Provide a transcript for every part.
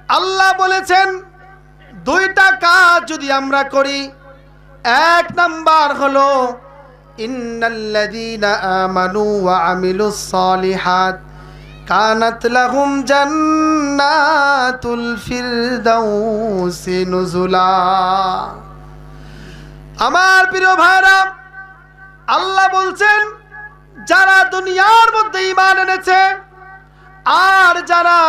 আল্লাহ বলেছেন দুইটা কাজ যদি আমরা করি, এক নাম্বার হলো ইন্নাল্লাযীনা আমানু ওয়া আমিলুস সালিহাত কানাত লাহুম জান্নাতুল ফিরদাউসি নুজুলা। আমার প্রিয় ভাইরা, আল্লাহ বলছেন যারা দুনিয়ার মধ্যে ঈমান এনেছে আর যারা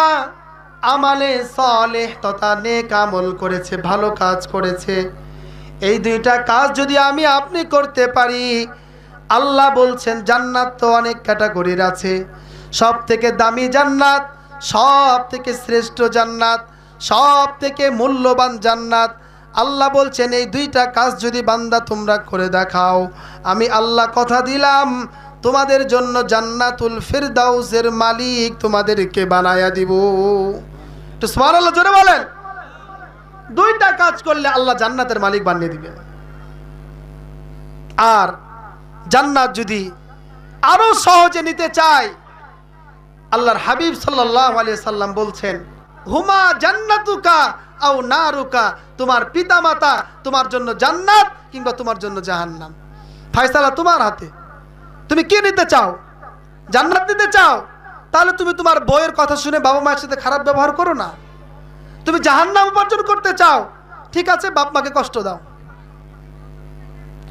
আমালে সালেহ তথা নেক আমল করেছে, ভালো কাজ করেছে, এই দুইটা কাজ যদি আমি আপনি করতে পারি, আল্লাহ বলছেন জান্নাত তো অনেক ক্যাটাগরির আছে, সব থেকে দামি জান্নাত, সব থেকে শ্রেষ্ঠ জান্নাত, সব থেকে মূল্যবান জান্নাত, আল্লাহ বলছেন এই দুইটা কাজ যদি বান্দা তোমরা করে দেখাও, আমি আল্লাহ কথা দিলাম তোমাদের জন্য জান্নাতুল ফিরদাউসের মালিক তোমাদেরকে বানায়া দিব। তো সুবহানাল্লাহ জোরে বলেন। দুইটা কাজ করলে আল্লাহ জান্নাতের মালিক বানিয়ে দিবে। আর জান্নাত যদি আরো সহজে নিতে চায়, আল্লাহর হাবিব সাল্লাল্লাহু আলাইহি সাল্লাম বলছেন হুমা জান্নাতুকা আও নারুকা, তোমার পিতামাতা তোমার জন্য জান্নাত কিংবা তোমার জন্য জাহান্নাম, ফয়সালা তোমার হাতে। তুমি কি নিতে চাও? জান্নাত নিতে চাও? তাহলে তুমি তোমার বউয়ের কথা শুনে বাবা মায়ের সাথে খারাপ ব্যবহার করো না। তুমি জাহান্নাম উপার্জন করতে চাও, ঠিক আছে, বাপ মাকে কষ্ট দাও।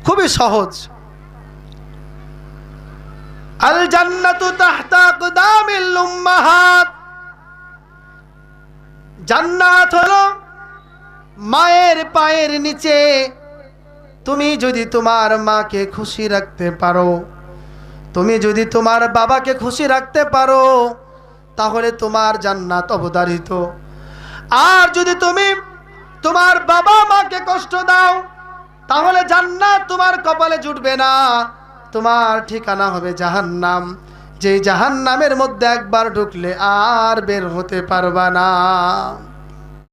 খুবই সহজ। আল জান্নাতু তাহতা আকদামিল উম্মাহাত, জান্নাত হলো মায়ের পায়ের নিচে। তুমি যদি তোমার মাকে খুশি রাখতে পারো, তুমি যদি তোমার বাবাকে খুশি রাখতে পারো, তাহলে তোমার জান্নাত অবধারিত। আর যদি তুমি তোমার বাবা মাকে কষ্ট দাও, তাহলে জান্নাত তোমার কপালে জুটবে না, তোমার ঠিকানা হবে জাহান্নাম, যেই জাহান্নামের মধ্যে একবার ঢুকলে আর বের হতে পারবা না।